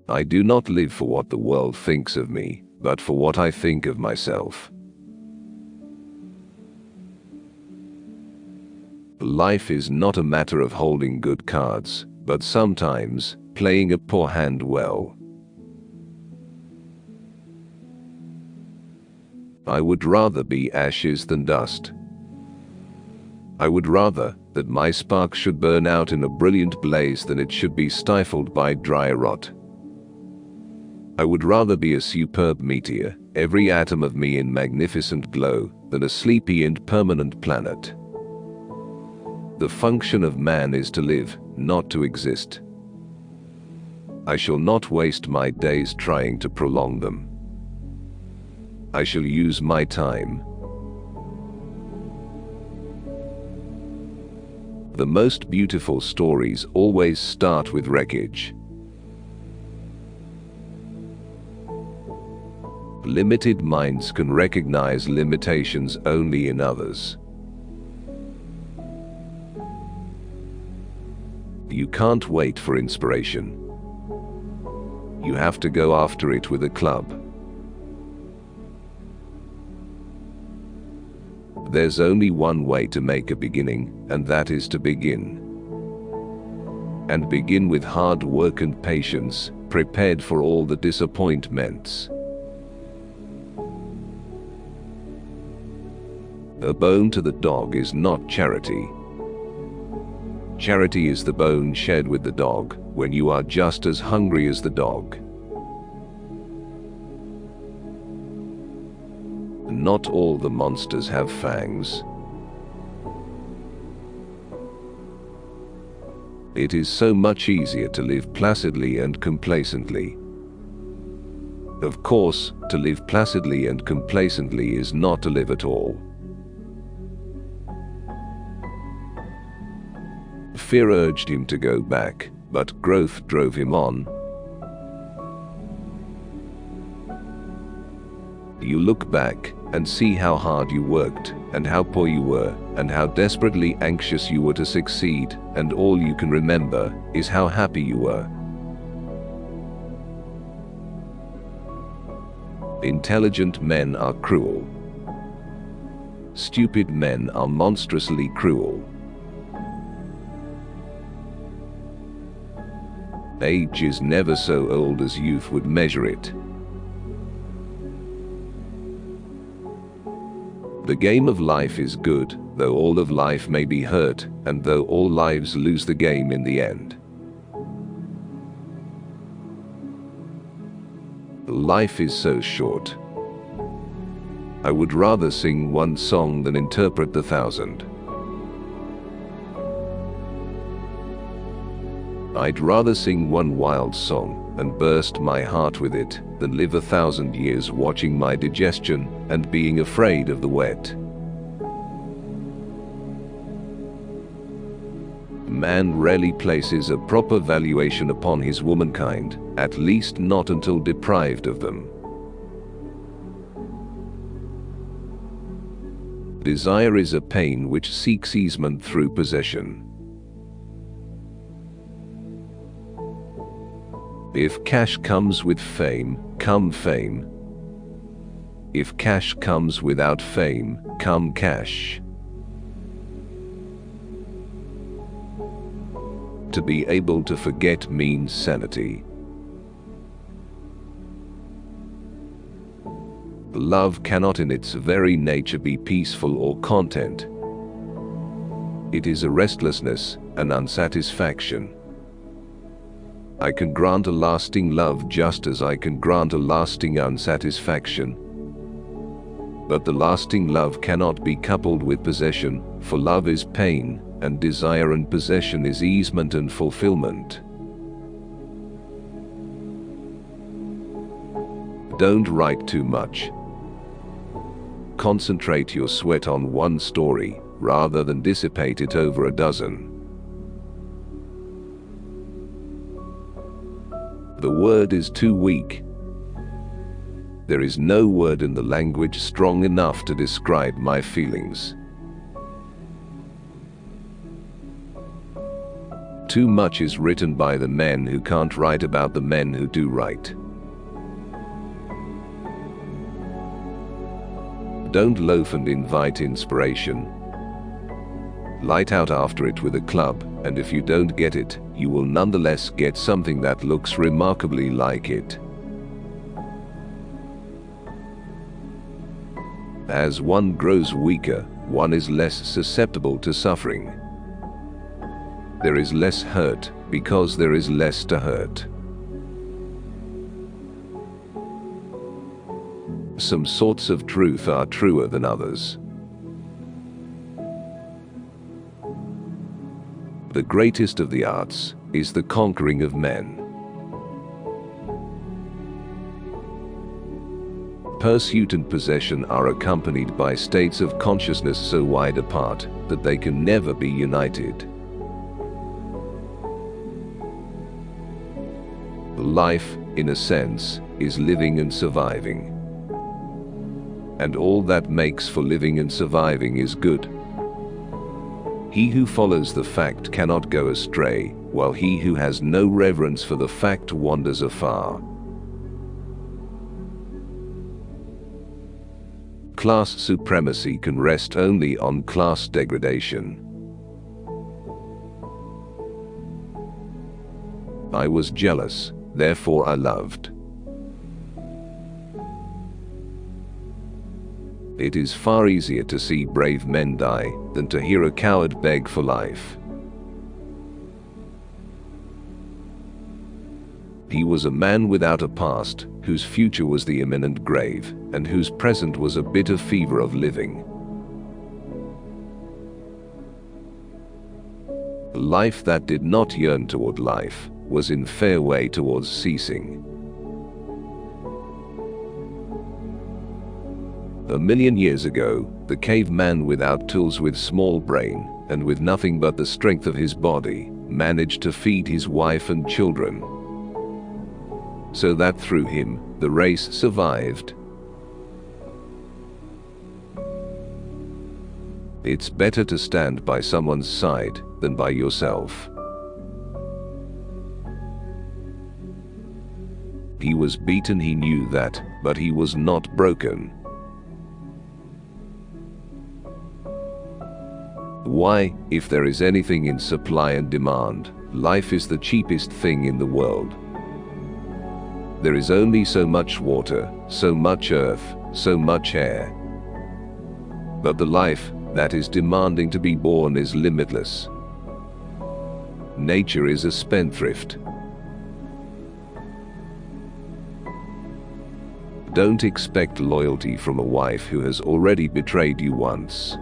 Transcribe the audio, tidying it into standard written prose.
I do not live for what the world thinks of me, but for what I think of myself. Life is not a matter of holding good cards, but sometimes playing a poor hand well. I would rather be ashes than dust. I would rather that my spark should burn out in a brilliant blaze than it should be stifled by dry rot. I would rather be a superb meteor, every atom of me in magnificent glow, than a sleepy and permanent planet. The function of man is to live, not to exist. I shall not waste my days trying to prolong them. I shall use my time. The most beautiful stories always start with wreckage. Limited minds can recognize limitations only in others. You can't wait for inspiration. You have to go after it with a club. There's only one way to make a beginning, and that is to begin. And begin with hard work and patience, prepared for all the disappointments. A bone to the dog is not charity. Charity is the bone shared with the dog, when you are just as hungry as the dog. Not all the monsters have fangs. It is so much easier to live placidly and complacently. Of course, to live placidly and complacently is not to live at all. Fear urged him to go back, but growth drove him on. You look back and see how hard you worked, and how poor you were, and how desperately anxious you were to succeed, and all you can remember is how happy you were. Intelligent men are cruel. Stupid men are monstrously cruel. Age is never so old as youth would measure it. The game of life is good, though all of life may be hurt, and though all lives lose the game in the end. Life is so short. I would rather sing one song than interpret 1,000. I'd rather sing one wild song and burst my heart with it than live 1,000 years watching my digestion and being afraid of the wet. Man rarely places a proper valuation upon his womankind, at least not until deprived of them. Desire is a pain which seeks easement through possession. If cash comes with fame, come fame. If cash comes without fame, come cash. To be able to forget means sanity. Love cannot in its very nature be peaceful or content. It is a restlessness, an unsatisfaction. I can grant a lasting love just as I can grant a lasting unsatisfaction. But the lasting love cannot be coupled with possession, for love is pain, and desire and possession is easement and fulfillment. Don't write too much. Concentrate your sweat on one story, rather than dissipate it over a dozen. The word is too weak. There is no word in the language strong enough to describe my feelings. too much is written by the men who can't write about the men who do write. Don't loaf and invite inspiration. Light out after it with a club, and if you don't get it, you will nonetheless get something that looks remarkably like it. As one grows weaker, one is less susceptible to suffering. There is less hurt because there is less to hurt. Some sorts of truth are truer than others. The greatest of the arts is the conquering of men. Pursuit and possession are accompanied by states of consciousness so wide apart that they can never be united. Life, in a sense, is living and surviving. And all that makes for living and surviving is good. He who follows the fact cannot go astray, while he who has no reverence for the fact wanders afar. Class supremacy can rest only on class degradation. I was jealous, therefore I loved. It is far easier to see brave men die than to hear a coward beg for life. He was a man without a past, whose future was the imminent grave, and whose present was a bitter fever of living. Life that did not yearn toward life was in fair way towards ceasing. A million years ago, the caveman without tools, with small brain, and with nothing but the strength of his body, managed to feed his wife and children, so that through him, the race survived. It's better to stand by someone's side than by yourself. He was beaten, he knew that, but he was not broken. Why, if there is anything in supply and demand, life is the cheapest thing in the world. There is only so much water, so much earth, so much air. But the life that is demanding to be born is limitless. Nature is a spendthrift. Don't expect loyalty from a wife who has already betrayed you once.